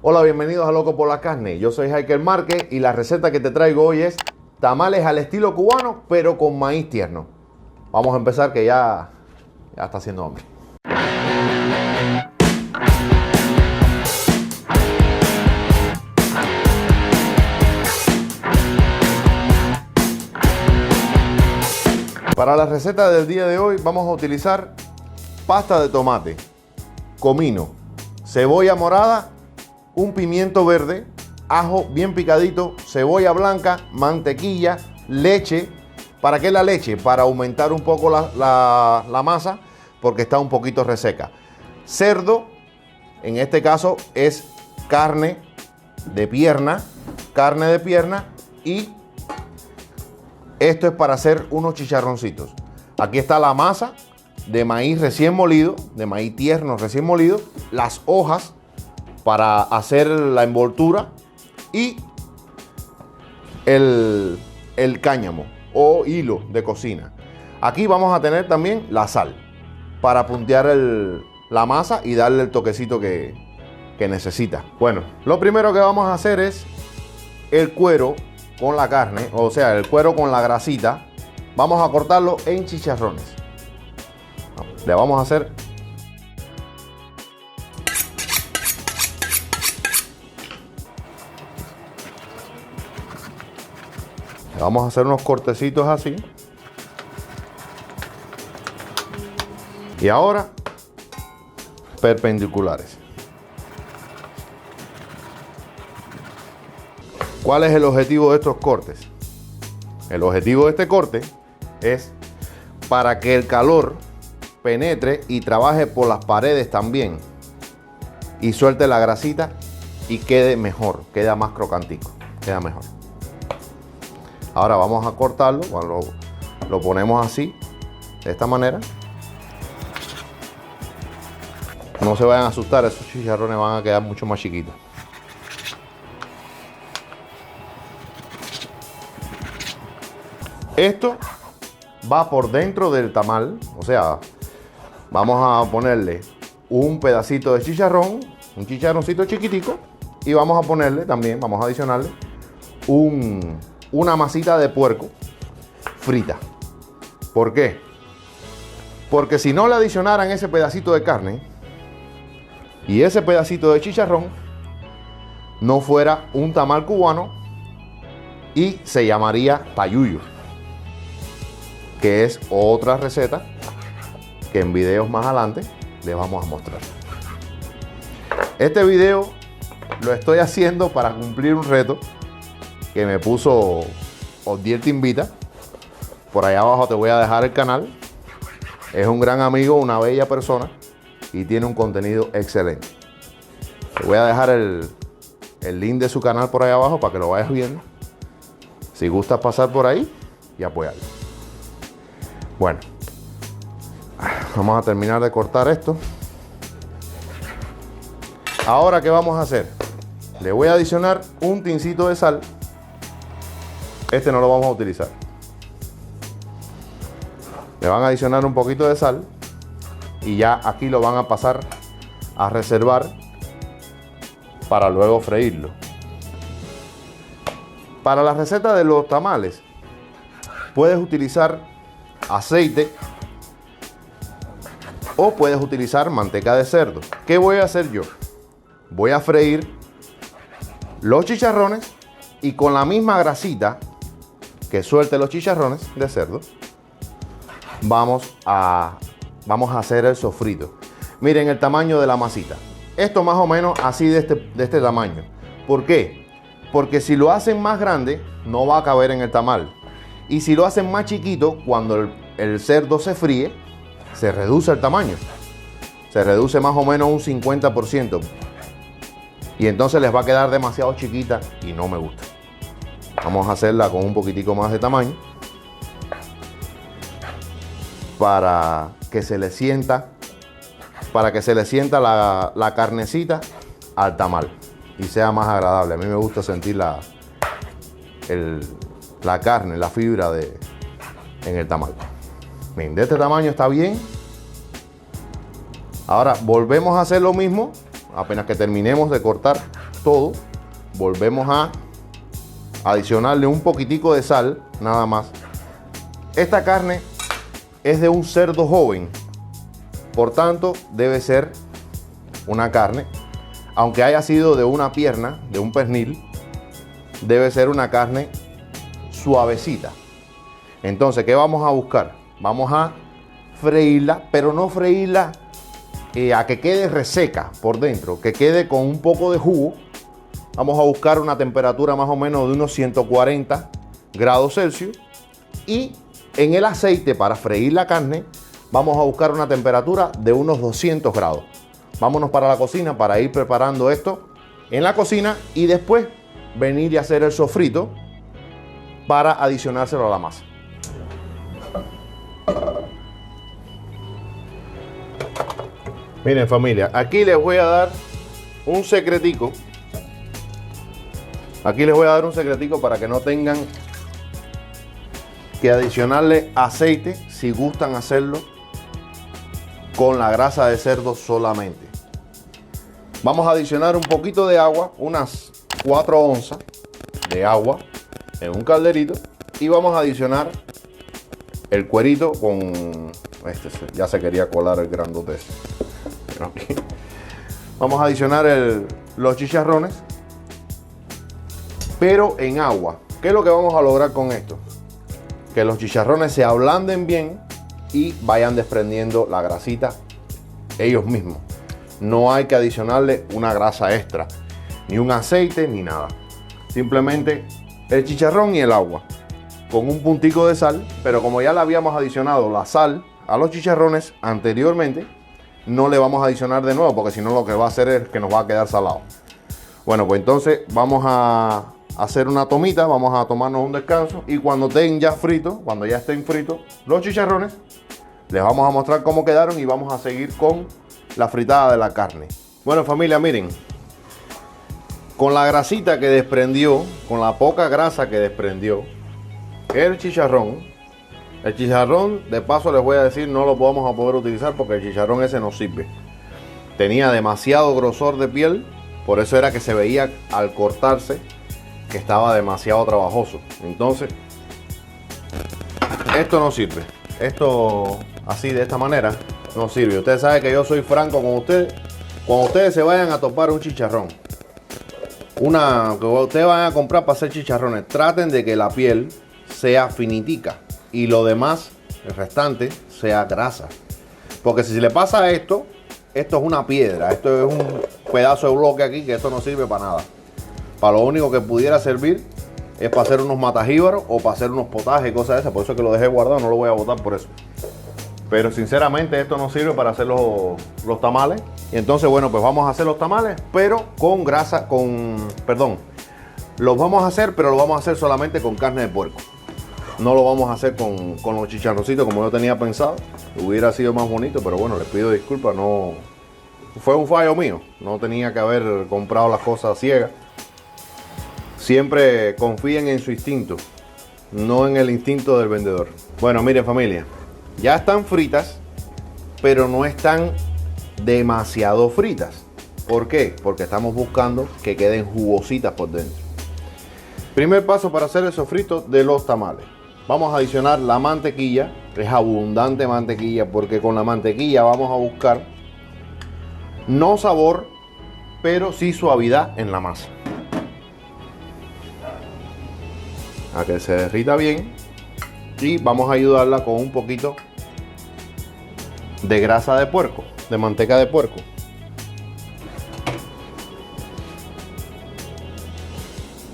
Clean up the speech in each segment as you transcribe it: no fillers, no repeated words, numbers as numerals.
Hola, bienvenidos a Loco por la Carne. Yo soy Jaiker Márquez y la receta que te traigo hoy es tamales al estilo cubano, pero con maíz tierno. Vamos a empezar que ya está haciendo hambre. Para la receta del día de hoy vamos a utilizar pasta de tomate, comino, cebolla morada, un pimiento verde, ajo bien picadito, cebolla blanca, mantequilla, leche. ¿Para qué la leche? Para aumentar un poco la masa porque está un poquito reseca. Cerdo, en este caso es carne de pierna y esto es para hacer unos chicharroncitos. Aquí está la masa de maíz recién molido, de maíz tierno recién molido, las hojas para hacer la envoltura y el cáñamo o hilo de cocina. Aquí vamos a tener también la sal para puntear la masa y darle el toquecito que necesita. Bueno, lo primero que vamos a hacer es el cuero con la carne, o sea, el cuero con la grasita. Vamos a cortarlo en chicharrones. Le vamos a hacer unos cortecitos así. Y ahora perpendiculares. ¿Cuál es el objetivo de estos cortes? El objetivo de este corte es para que el calor penetre y trabaje por las paredes también y suelte la grasita y quede mejor, queda más crocantico, queda mejor. Ahora vamos a cortarlo, cuando lo ponemos así, de esta manera. No se vayan a asustar, esos chicharrones van a quedar mucho más chiquitos. Esto va por dentro del tamal, o sea, vamos a ponerle un pedacito de chicharrón, un chicharroncito chiquitico, y vamos a ponerle también, vamos a adicionarle una masita de puerco frita. ¿Por qué? Porque si no le adicionaran ese pedacito de carne y ese pedacito de chicharrón, no fuera un tamal cubano y se llamaría payuyo, que es otra receta que en videos más adelante les vamos a mostrar. Este video lo estoy haciendo para cumplir un reto que me puso Odiel Te Invita. Por allá abajo te voy a dejar el canal. Es un gran amigo, una bella persona y tiene un contenido excelente. Te voy a dejar el link de su canal por ahí abajo para que lo vayas viendo. Si gustas pasar por ahí y apoyarlo. Bueno, vamos a terminar de cortar esto. Ahora, ¿qué vamos a hacer? Le voy a adicionar un tincito de sal. Este no lo vamos a utilizar. Le van a adicionar un poquito de sal y ya aquí lo van a pasar a reservar para luego freírlo. Para la receta de los tamales puedes utilizar aceite o puedes utilizar manteca de cerdo. ¿Qué voy a hacer yo? Voy a freír los chicharrones y con la misma grasita que suelte los chicharrones de cerdo vamos a hacer el sofrito. Miren el tamaño de la masita. Esto más o menos así de este tamaño. ¿Por qué? Porque si lo hacen más grande no va a caber en el tamal. Y si lo hacen más chiquito, cuando el cerdo se fríe, se reduce el tamaño. Se reduce más o menos un 50%. Y entonces les va a quedar demasiado chiquita y no me gusta. Vamos a hacerla con un poquitico más de tamaño. Para que se le sienta la carnecita al tamal y sea más agradable. A mí me gusta sentir la carne, la fibra en el tamal. Miren, de este tamaño está bien. Ahora volvemos a hacer lo mismo apenas que terminemos de cortar todo, volvemos a adicionarle un poquitico de sal, nada más. Esta carne es de un cerdo joven, por tanto debe ser una carne, aunque haya sido de una pierna, de un pernil, debe ser una carne suavecita. Entonces, ¿qué vamos a buscar? Vamos a freírla, pero no freírla a que quede reseca por dentro, que quede con un poco de jugo. Vamos a buscar una temperatura más o menos de unos 140 grados Celsius. Y en el aceite, para freír la carne, vamos a buscar una temperatura de unos 200 grados. Vámonos para la cocina para ir preparando esto en la cocina y después venir y hacer el sofrito para adicionárselo a la masa. Miren, familia, aquí les voy a dar un secretico. Aquí les voy a dar un secretico para que no tengan que adicionarle aceite si gustan hacerlo con la grasa de cerdo solamente. Vamos a adicionar un poquito de agua, unas 4 onzas de agua en un calderito, y vamos a adicionar el cuerito con ya se quería colar el grandote ese. Pero aquí vamos a adicionar los chicharrones, pero en agua. ¿Qué es lo que vamos a lograr con esto? Que los chicharrones se ablanden bien y vayan desprendiendo la grasita ellos mismos. No hay que adicionarle una grasa extra, ni un aceite, ni nada. Simplemente el chicharrón y el agua, con un puntico de sal. Pero como ya le habíamos adicionado la sal a los chicharrones anteriormente, no le vamos a adicionar de nuevo, porque si no lo que va a hacer es que nos va a quedar salado. Bueno, pues entonces vamos a hacer una tomita, vamos a tomarnos un descanso, y cuando estén ya fritos, cuando ya estén fritos los chicharrones, les vamos a mostrar cómo quedaron y vamos a seguir con la fritada de la carne. Bueno, familia, miren, con la grasita que desprendió, con la poca grasa que desprendió el chicharrón, de paso les voy a decir, no lo vamos a poder utilizar porque el chicharrón ese no sirve. Tenía demasiado grosor de piel, por eso era que se veía al cortarse que estaba demasiado trabajoso. Entonces, esto no sirve. Esto así, de esta manera, no sirve. Ustedes saben que yo soy franco con ustedes. Cuando ustedes se vayan a topar un chicharrón, que ustedes van a comprar para hacer chicharrones, traten de que la piel sea finitica y lo demás, el restante, sea grasa. Porque si le pasa esto es una piedra, esto es un pedazo de bloque aquí, que esto no sirve para nada. Para lo único que pudiera servir es para hacer unos matajíbaros o para hacer unos potajes y cosas de esas. Por eso es que lo dejé guardado, no lo voy a botar por eso. Pero sinceramente esto no sirve para hacer los tamales. Y entonces, bueno, pues vamos a hacer los tamales, pero con grasa, los vamos a hacer, pero lo vamos a hacer solamente con carne de puerco. No lo vamos a hacer con los chicharroncitos como yo tenía pensado. Hubiera sido más bonito, pero bueno, les pido disculpas. No, fue un fallo mío. No tenía que haber comprado las cosas ciegas. Siempre confíen en su instinto, no en el instinto del vendedor. Bueno, miren, familia, ya están fritas, pero no están demasiado fritas. ¿Por qué? Porque estamos buscando que queden jugositas por dentro. Primer paso para hacer el sofrito de los tamales. Vamos a adicionar la mantequilla. Es abundante mantequilla, porque con la mantequilla vamos a buscar no sabor, pero sí suavidad en la masa. A que se derrita bien, y vamos a ayudarla con un poquito de grasa de puerco, de manteca de puerco.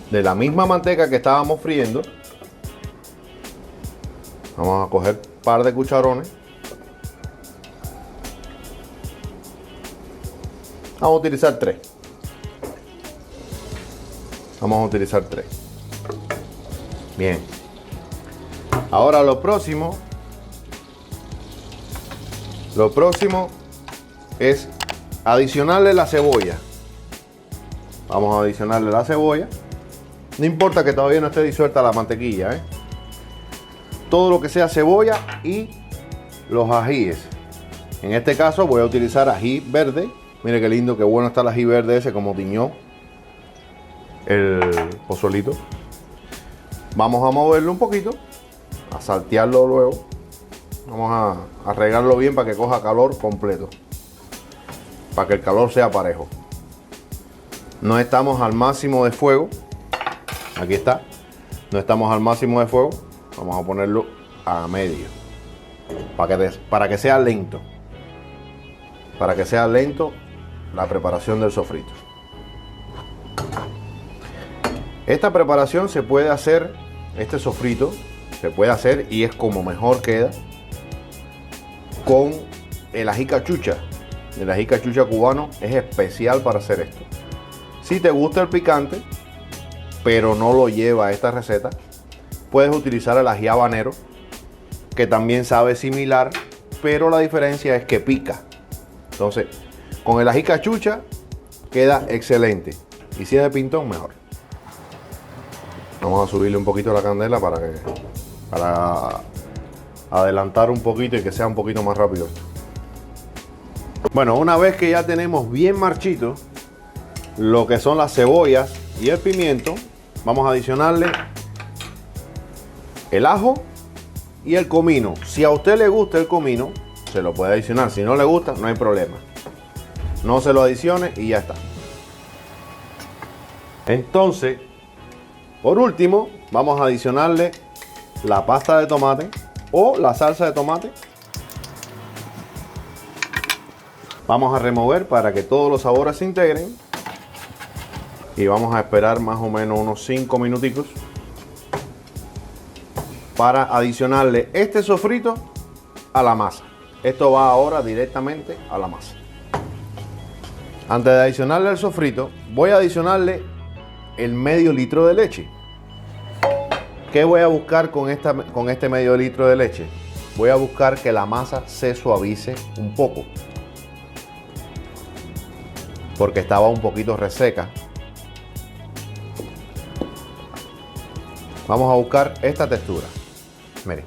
De la misma manteca que estábamos friendo, vamos a coger un par de cucharones. Vamos a utilizar 3. Vamos a utilizar 3. Bien. Ahora lo próximo es adicionarle la cebolla. Vamos a adicionarle la cebolla. No importa que todavía no esté disuelta la mantequilla, ¿eh? Todo lo que sea cebolla y los ajíes. En este caso voy a utilizar ají verde. Mire qué lindo, qué bueno está el ají verde ese, como tiñó el pozolito. Vamos a moverlo un poquito, a saltearlo luego. Vamos a regarlo bien para que coja calor completo, para que el calor sea parejo. No estamos al máximo de fuego. Aquí está. No estamos al máximo de fuego. Vamos a ponerlo a medio, para que sea lento. Para que sea lento la preparación del sofrito. Esta preparación se puede hacer, este sofrito se puede hacer y es como mejor queda con el ají cachucha. El ají cachucha cubano es especial para hacer esto. Si te gusta el picante, pero no lo lleva a esta receta, puedes utilizar el ají habanero, que también sabe similar, pero la diferencia es que pica. Entonces, con el ají cachucha queda excelente. Y si es de pintón, mejor. Vamos a subirle un poquito la candela para adelantar un poquito y que sea un poquito más rápido. Bueno, una vez que ya tenemos bien marchito lo que son las cebollas y el pimiento, vamos a adicionarle el ajo y el comino. Si a usted le gusta el comino, se lo puede adicionar. Si no le gusta, no hay problema. No se lo adicione y ya está. Entonces, por último, vamos a adicionarle la pasta de tomate o la salsa de tomate. Vamos a remover para que todos los sabores se integren. Y vamos a esperar más o menos unos 5 minuticos para adicionarle este sofrito a la masa. Esto va ahora directamente a la masa. Antes de adicionarle el sofrito, voy a adicionarle el medio litro de leche. ¿Qué voy a buscar con este medio litro de leche? Voy a buscar que la masa se suavice un poco, porque estaba un poquito reseca. Vamos a buscar esta textura. Mire.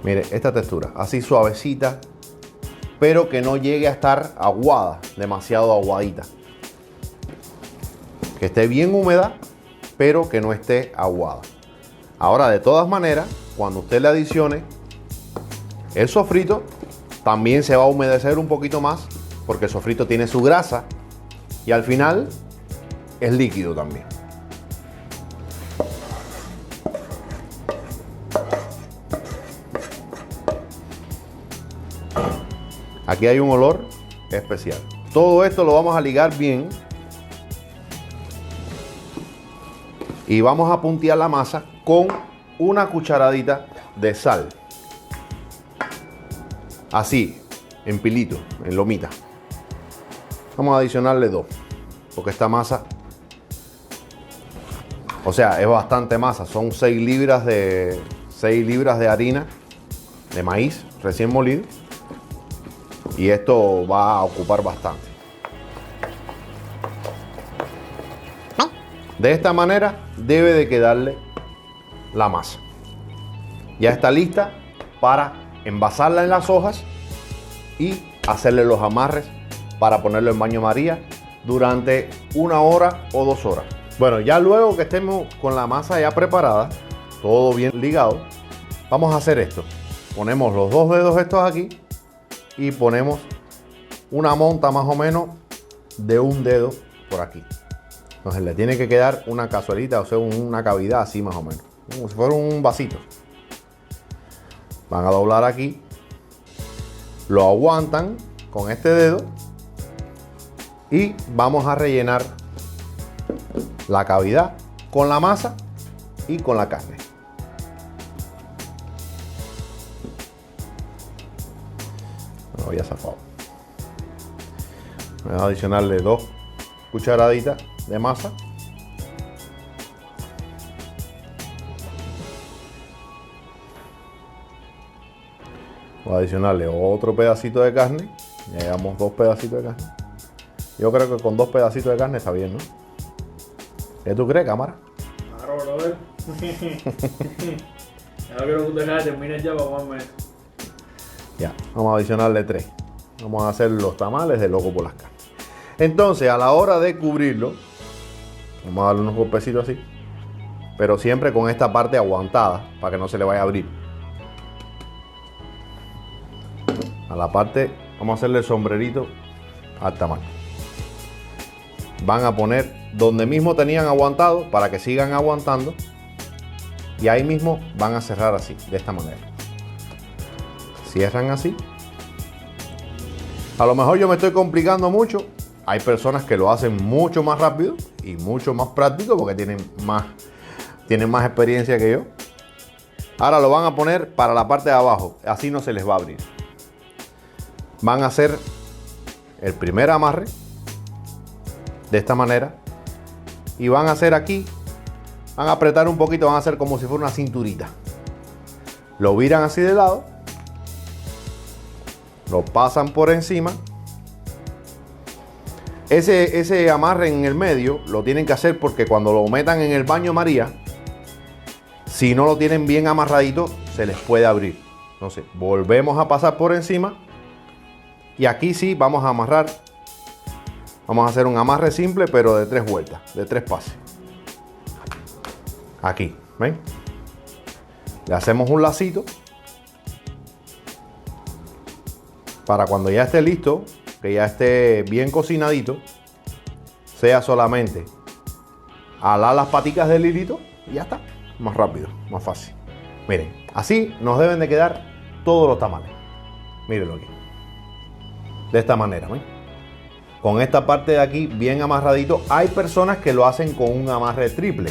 Mire, esta textura, así suavecita, pero que no llegue a estar aguada, demasiado aguadita. Que esté bien húmeda, pero que no esté aguada. Ahora, de todas maneras, cuando usted le adicione el sofrito, también se va a humedecer un poquito más, porque el sofrito tiene su grasa y al final es líquido también. Aquí hay un olor especial. Todo esto lo vamos a ligar bien y vamos a puntear la masa con una cucharadita de sal. Así, en pilito, en lomita. Vamos a adicionarle 2, porque esta masa, o sea, es bastante masa. Son 6 libras de harina de maíz recién molido. Y esto va a ocupar bastante. De esta manera debe de quedarle la masa. Ya está lista para envasarla en las hojas y hacerle los amarres para ponerlo en baño María durante 1 hora o 2 horas. Bueno, ya luego que estemos con la masa ya preparada, todo bien ligado, vamos a hacer esto. Ponemos los 2 dedos estos aquí y ponemos una monta más o menos de 1 dedo por aquí. Entonces le tiene que quedar una cazuelita, o sea, una cavidad así más o menos, como si fuera un vasito. Van a doblar aquí, lo aguantan con este dedo y vamos a rellenar la cavidad con la masa y con la carne. No había zafado. Voy a adicionarle 2 cucharaditas de masa. Voy a adicionarle otro pedacito de carne. Ya llevamos 2 pedacitos de carne. Yo creo que con 2 pedacitos de carne está bien, ¿no? ¿Qué tú crees, cámara? Claro, brother. Ya no quiero que tú termines ya para comerme. Ya, vamos a adicionarle 3. Vamos a hacer los tamales de loco por las carnes. Entonces, a la hora de cubrirlo, vamos a darle unos golpecitos así, pero siempre con esta parte aguantada para que no se le vaya a abrir. A la parte, vamos a hacerle el sombrerito al tamaño. Van a poner donde mismo tenían aguantado para que sigan aguantando. Y ahí mismo van a cerrar así, de esta manera. Cierran así. A lo mejor yo me estoy complicando mucho. Hay personas que lo hacen mucho más rápido y mucho más práctico porque tienen más experiencia que yo. Ahora lo van a poner para la parte de abajo. Así no se les va a abrir. Van a hacer el primer amarre de esta manera. Y van a hacer aquí. Van a apretar un poquito. Van a hacer como si fuera una cinturita. Lo viran así de lado. Lo pasan por encima. Ese amarre en el medio lo tienen que hacer porque cuando lo metan en el baño María, si no lo tienen bien amarradito, se les puede abrir. Entonces, volvemos a pasar por encima. Y aquí sí vamos a amarrar. Vamos a hacer un amarre simple, pero de 3 vueltas, de 3 pases. Aquí, ¿ven? Le hacemos un lacito. Para cuando ya esté listo, que ya esté bien cocinadito, sea solamente alar las paticas del hilito y ya está. Más rápido, más fácil. Miren, así nos deben de quedar todos los tamales. Mírenlo aquí. De esta manera, ¿ven? Con esta parte de aquí bien amarradito. Hay personas que lo hacen con un amarre triple.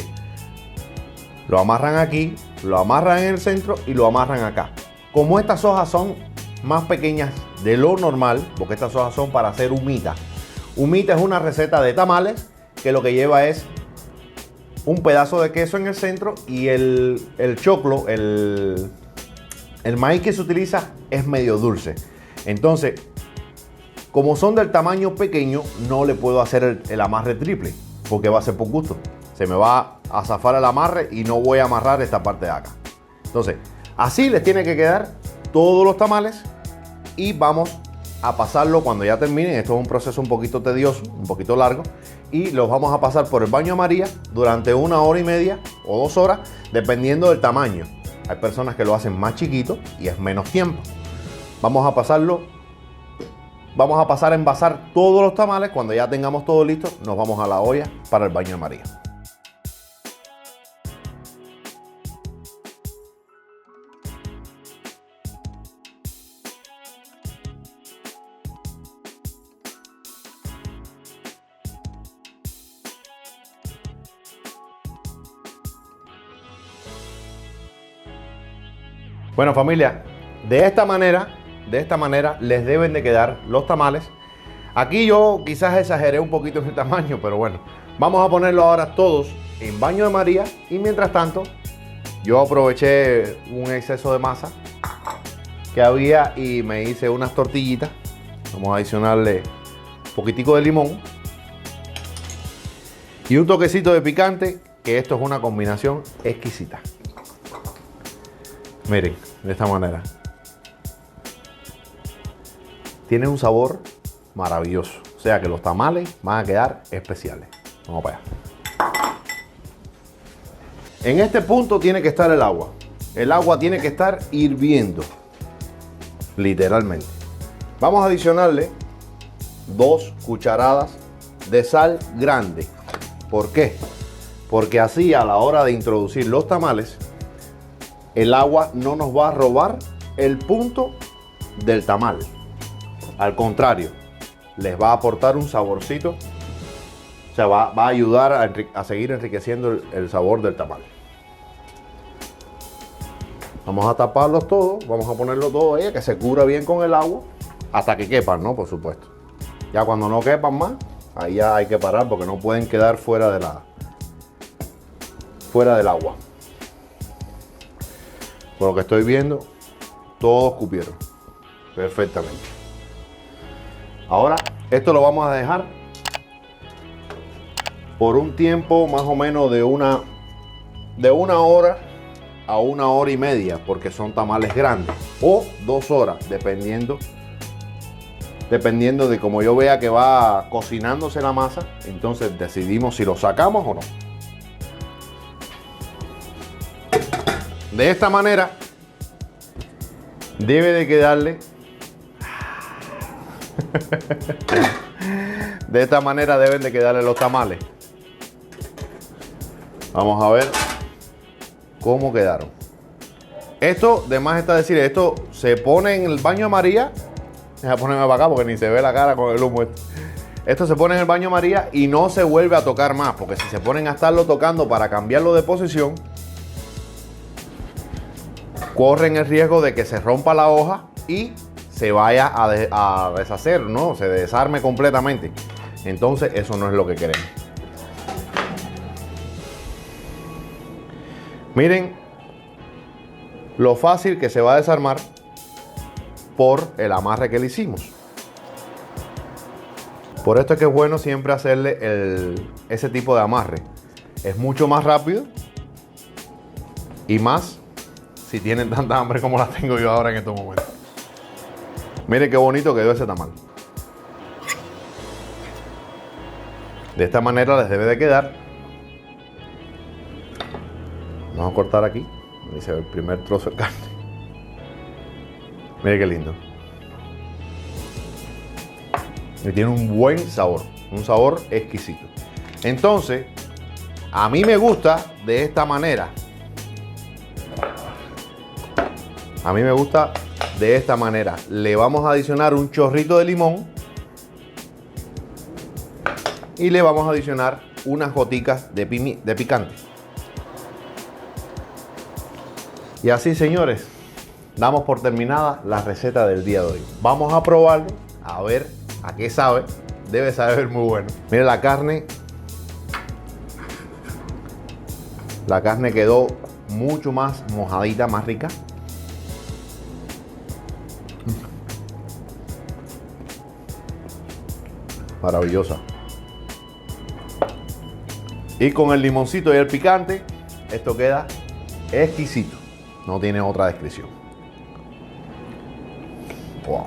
Lo amarran aquí, lo amarran en el centro y lo amarran acá. Como estas hojas son más pequeñas de lo normal, porque estas hojas son para hacer humita. Humita es una receta de tamales que lo que lleva es un pedazo de queso en el centro y el choclo, el maíz que se utiliza es medio dulce. Entonces, como son del tamaño pequeño, no le puedo hacer el amarre triple, porque va a ser por gusto. Se me va a zafar el amarre y no voy a amarrar esta parte de acá. Entonces, así les tiene que quedar todos los tamales. Y vamos a pasarlo cuando ya terminen. Esto es un proceso un poquito tedioso, un poquito largo. Y los vamos a pasar por el baño María durante 1 hora y media o 2 horas, dependiendo del tamaño. Hay personas que lo hacen más chiquito y es menos tiempo. Vamos a pasarlo. Vamos a pasar a envasar todos los tamales. Cuando ya tengamos todo listo, nos vamos a la olla para el baño María. Bueno, familia, de esta manera les deben de quedar los tamales. Aquí yo quizás exageré un poquito en el tamaño, pero bueno, vamos a ponerlo ahora todos en baño de María. Y mientras tanto, yo aproveché un exceso de masa que había y me hice unas tortillitas. Vamos a adicionarle un poquitico de limón y un toquecito de picante, que esto es una combinación exquisita. Miren, de esta manera. Tiene un sabor maravilloso. O sea que los tamales van a quedar especiales. Vamos para allá. En este punto tiene que estar el agua. El agua tiene que estar hirviendo. Literalmente. Vamos a adicionarle 2 cucharadas de sal grande. ¿Por qué? Porque así a la hora de introducir los tamales, el agua no nos va a robar el punto del tamal. Al contrario, les va a aportar un saborcito. O sea, va a ayudar a seguir enriqueciendo el sabor del tamal. Vamos a taparlos todos. Vamos a ponerlo todo ahí, que se cubra bien con el agua. Hasta que quepan, ¿no? Por supuesto. Ya cuando no quepan más, ahí ya hay que parar porque no pueden quedar fuera del agua. Por lo que estoy viendo, todos cupieron perfectamente. Ahora, esto lo vamos a dejar por un tiempo más o menos de una hora a 1 hora y media, porque son tamales grandes, o 2 horas, dependiendo Dependiendo de cómo yo vea que va cocinándose la masa, entonces decidimos si lo sacamos o no. De esta manera debe de quedarle. De esta manera deben de quedarle los tamales. Vamos a ver cómo quedaron. Esto, de más está decir, esto se pone en el baño de María. Deja ponerme para acá porque ni se ve la cara con el humo. Esto se pone en el baño de María y no se vuelve a tocar más, porque si se ponen a estarlo tocando para cambiarlo de posición, corren el riesgo de que se rompa la hoja y se vaya a deshacer, ¿no? Se desarme completamente. Entonces eso no es lo que queremos. Miren lo fácil que se va a desarmar por el amarre que le hicimos. Por esto es que es bueno siempre hacerle ese tipo de amarre. Es mucho más rápido y más si tienen tanta hambre como la tengo yo ahora en estos momentos. Miren qué bonito quedó ese tamal. De esta manera les debe de quedar. Vamos a cortar aquí. Ahí se ve el primer trozo de carne. Miren qué lindo. Y tiene un buen sabor. Un sabor exquisito. Entonces, a mí me gusta de esta manera. A mí me gusta de esta manera. Le vamos a adicionar un chorrito de limón. Y le vamos a adicionar unas goticas de picante. Y así, señores, damos por terminada la receta del día de hoy. Vamos a probarlo, a ver a qué sabe. Debe saber muy bueno. Miren la carne. La carne quedó mucho más mojadita, más rica. Maravillosa. Y con el limoncito y el picante, esto queda exquisito. No tiene otra descripción. Wow.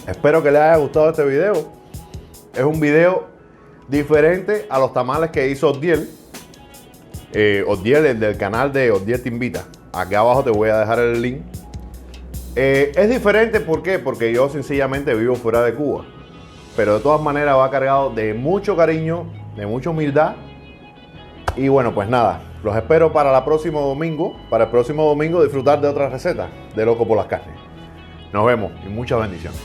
Espero que les haya gustado este video. Es un video diferente a los tamales que hizo Oddiel. Oddiel, el del canal de Oddiel Te Invita. Aquí abajo te voy a dejar el link. Es diferente, ¿por qué? Porque yo sencillamente vivo fuera de Cuba. Pero de todas maneras va cargado de mucho cariño, de mucha humildad. Y bueno, pues nada, los espero para el próximo domingo disfrutar de otra receta de Loco por las Carnes. Nos vemos y muchas bendiciones.